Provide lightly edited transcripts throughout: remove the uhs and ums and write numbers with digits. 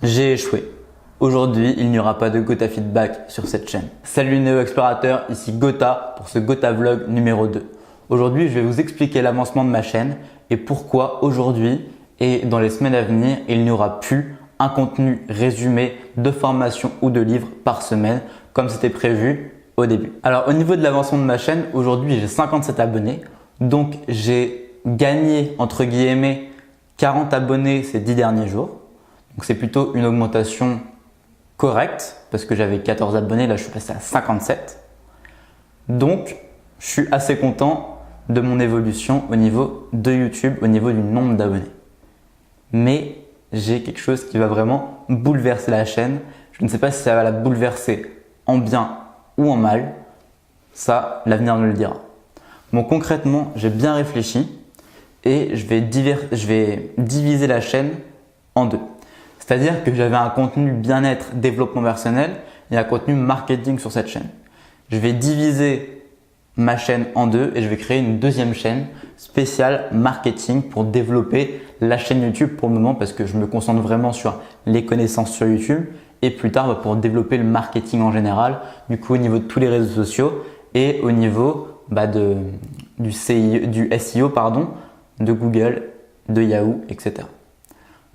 J'ai échoué. Aujourd'hui, il n'y aura pas de Gotha Feedback sur cette chaîne. Salut Néo Explorateur, ici Gotha pour ce Gotha Vlog numéro 2. Aujourd'hui, je vais vous expliquer l'avancement de ma chaîne et pourquoi aujourd'hui et dans les semaines à venir, il n'y aura plus un contenu résumé de formation ou de livres par semaine comme c'était prévu au début. Alors au niveau de l'avancement de ma chaîne, aujourd'hui j'ai 57 abonnés. Donc j'ai gagné entre guillemets 40 abonnés ces 10 derniers jours. Donc c'est plutôt une augmentation correcte parce que j'avais 14 abonnés, là je suis passé à 57. Donc je suis assez content de mon évolution au niveau de YouTube, au niveau du nombre d'abonnés. Mais j'ai quelque chose qui va vraiment bouleverser la chaîne. Je ne sais pas si ça va la bouleverser en bien ou en mal. Ça, l'avenir nous le dira. Bon, concrètement, j'ai bien réfléchi et je vais diviser la chaîne en deux. C'est-à-dire que j'avais un contenu bien-être, développement personnel et un contenu marketing sur cette chaîne. Je vais diviser ma chaîne en deux et je vais créer une deuxième chaîne spéciale marketing pour développer la chaîne YouTube pour le moment parce que je me concentre vraiment sur les connaissances sur YouTube et plus tard pour développer le marketing en général, du coup au niveau de tous les réseaux sociaux et au niveau du SEO de Google, de Yahoo, etc.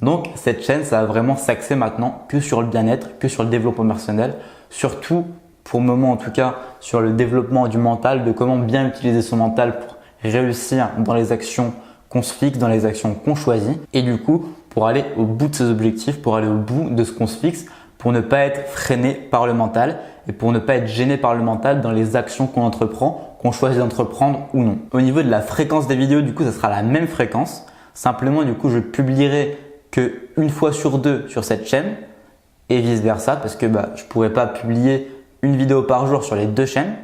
Donc cette chaîne, ça va vraiment s'axer maintenant que sur le bien-être, que sur le développement personnel, surtout pour le moment en tout cas sur le développement du mental, de comment bien utiliser son mental pour réussir dans les actions qu'on se fixe, dans les actions qu'on choisit et du coup pour aller au bout de ses objectifs, pour aller au bout de ce qu'on se fixe, pour ne pas être freiné par le mental et pour ne pas être gêné par le mental dans les actions qu'on entreprend, qu'on choisit d'entreprendre ou non. Au niveau de la fréquence des vidéos, du coup, ça sera la même fréquence. Simplement, du coup, je publierai qu'une fois sur deux sur cette chaîne et vice versa parce que je pourrais pas publier une vidéo par jour sur les deux chaînes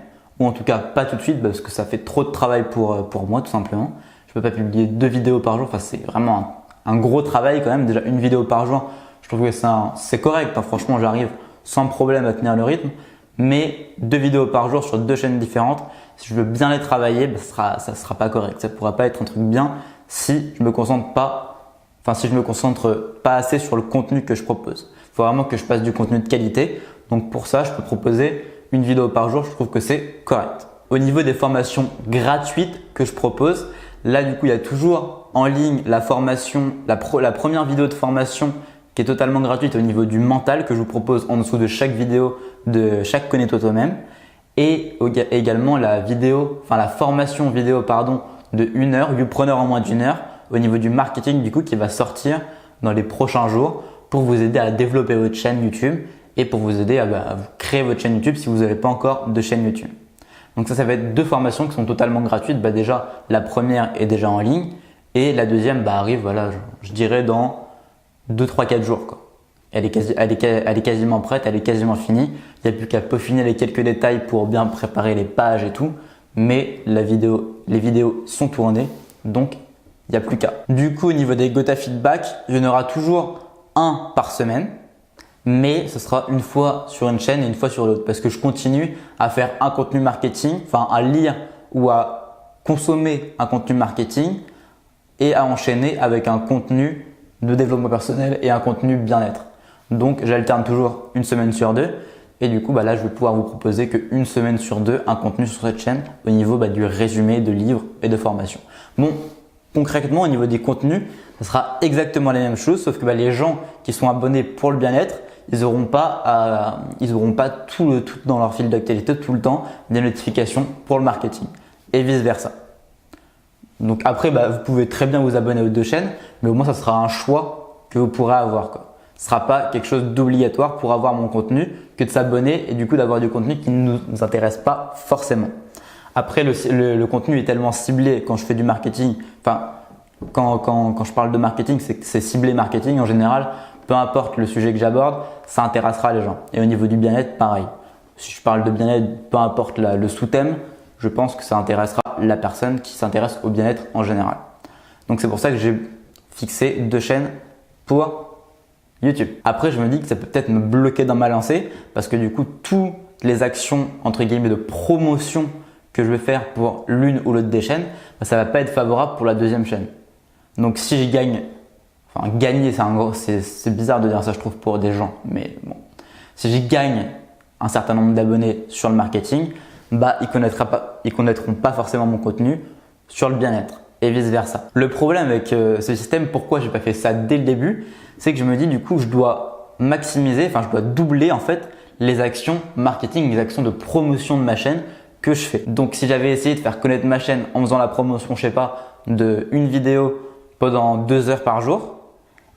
ou en tout cas pas tout de suite parce que ça fait trop de travail pour moi tout simplement. Je peux pas publier 2 vidéos par jour. Enfin, c'est vraiment un gros travail quand même. Déjà une vidéo par jour, je trouve que c'est correct. Hein. Franchement, j'arrive sans problème à tenir le rythme. Mais 2 vidéos par jour sur 2 chaînes différentes, si je veux bien les travailler, ça sera pas correct. Ça pourra pas être un truc bien si je me concentre pas assez sur le contenu que je propose. Il faut vraiment que je passe du contenu de qualité. Donc pour ça, je peux proposer une vidéo par jour. Je trouve que c'est correct. Au niveau des formations gratuites que je propose, là du coup, il y a toujours en ligne la formation, la première vidéo de formation qui est totalement gratuite au niveau du mental que je vous propose en dessous de chaque vidéo de chaque Connais-toi toi-même et également la formation vidéo de 1 heure, YouPreneur en moins d'1 heure au niveau du marketing du coup qui va sortir dans les prochains jours pour vous aider à développer votre chaîne YouTube et pour vous aider à vous créer votre chaîne YouTube si vous n'avez pas encore de chaîne YouTube. Donc ça va être 2 formations qui sont totalement gratuites. Déjà, la première est déjà en ligne et la deuxième arrive, je dirais dans 2, 3, 4 jours. Quoi. Elle est quasiment prête, elle est quasiment finie. Il n'y a plus qu'à peaufiner les quelques détails pour bien préparer les pages et tout. Mais les vidéos sont tournées, donc il n'y a plus qu'à. Du coup, au niveau des Gotha Feedback, il y en aura toujours un par semaine. Mais ce sera une fois sur une chaîne et une fois sur l'autre parce que je continue à faire un contenu marketing, à lire ou à consommer un contenu marketing et à enchaîner avec un contenu de développement personnel et un contenu bien-être. Donc j'alterne toujours une semaine sur 2 et du coup là je vais pouvoir vous proposer qu'une semaine sur 2 un contenu sur cette chaîne au niveau du résumé de livres et de formation. Bon, concrètement au niveau des contenus, ce sera exactement la même chose sauf que les gens qui sont abonnés pour le bien-être, ils n'auront pas tout dans leur fil d'actualité tout le temps des notifications pour le marketing et vice versa. Donc après, vous pouvez très bien vous abonner aux 2 chaînes, mais au moins ça sera un choix que vous pourrez avoir. Ce ne sera pas quelque chose d'obligatoire pour avoir mon contenu que de s'abonner et du coup d'avoir du contenu qui ne nous intéresse pas forcément. Après, le contenu est tellement ciblé quand je fais du marketing. Quand je parle de marketing, c'est ciblé marketing en général. Peu importe le sujet que j'aborde, ça intéressera les gens. Et au niveau du bien-être, pareil. Si je parle de bien-être, peu importe le sous-thème, je pense que ça intéressera la personne qui s'intéresse au bien-être en général. Donc c'est pour ça que j'ai fixé 2 chaînes pour YouTube. Après, je me dis que ça peut peut-être me bloquer dans ma lancée parce que du coup, toutes les actions entre guillemets de promotion que je vais faire pour l'une ou l'autre des chaînes, ça va pas être favorable pour la deuxième chaîne. Donc si je gagne enfin gagner, c'est bizarre de dire ça je trouve pour des gens, mais bon, si je gagne un certain nombre d'abonnés sur le marketing, bah ils connaîtront pas forcément mon contenu sur le bien-être et vice versa. Le problème avec ce système, pourquoi j'ai pas fait ça dès le début, c'est que je me dis du coup je dois maximiser, enfin je dois doubler en fait les actions marketing, les actions de promotion de ma chaîne que je fais. Donc si j'avais essayé de faire connaître ma chaîne en faisant la promotion, je sais pas, de une vidéo pendant 2 heures par jour,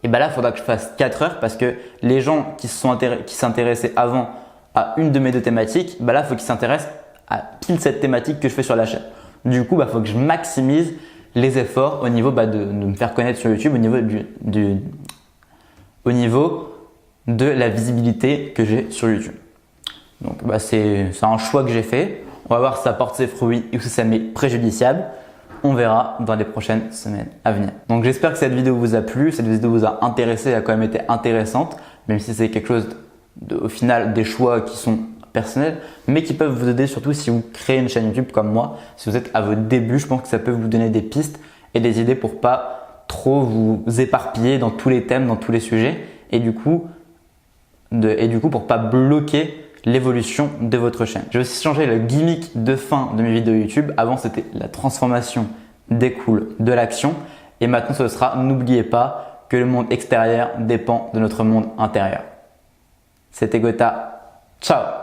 et ben là il faudra que je fasse 4 heures parce que les gens qui s'intéressaient avant à une de mes 2 thématiques, bah là il faut qu'ils s'intéressent à pile cette thématique que je fais sur la chaîne. Du coup, faut que je maximise les efforts au niveau de me faire connaître sur YouTube, au niveau de la visibilité que j'ai sur YouTube. Donc c'est un choix que j'ai fait. On va voir si ça porte ses fruits ou si ça m'est préjudiciable. On verra dans les prochaines semaines à venir. Donc j'espère que cette vidéo vous a plu, cette vidéo vous a intéressé, elle a quand même été intéressante, même si c'est quelque chose au final des choix qui sont personnels, mais qui peuvent vous aider surtout si vous créez une chaîne YouTube comme moi. Si vous êtes à vos débuts, je pense que ça peut vous donner des pistes et des idées pour pas trop vous éparpiller dans tous les thèmes, dans tous les sujets et du coup pour pas bloquer l'évolution de votre chaîne. J'ai aussi changé le gimmick de fin de mes vidéos YouTube. Avant, c'était la transformation découle de l'action et maintenant ce sera n'oubliez pas que le monde extérieur dépend de notre monde intérieur. C'était Gotha. Ciao!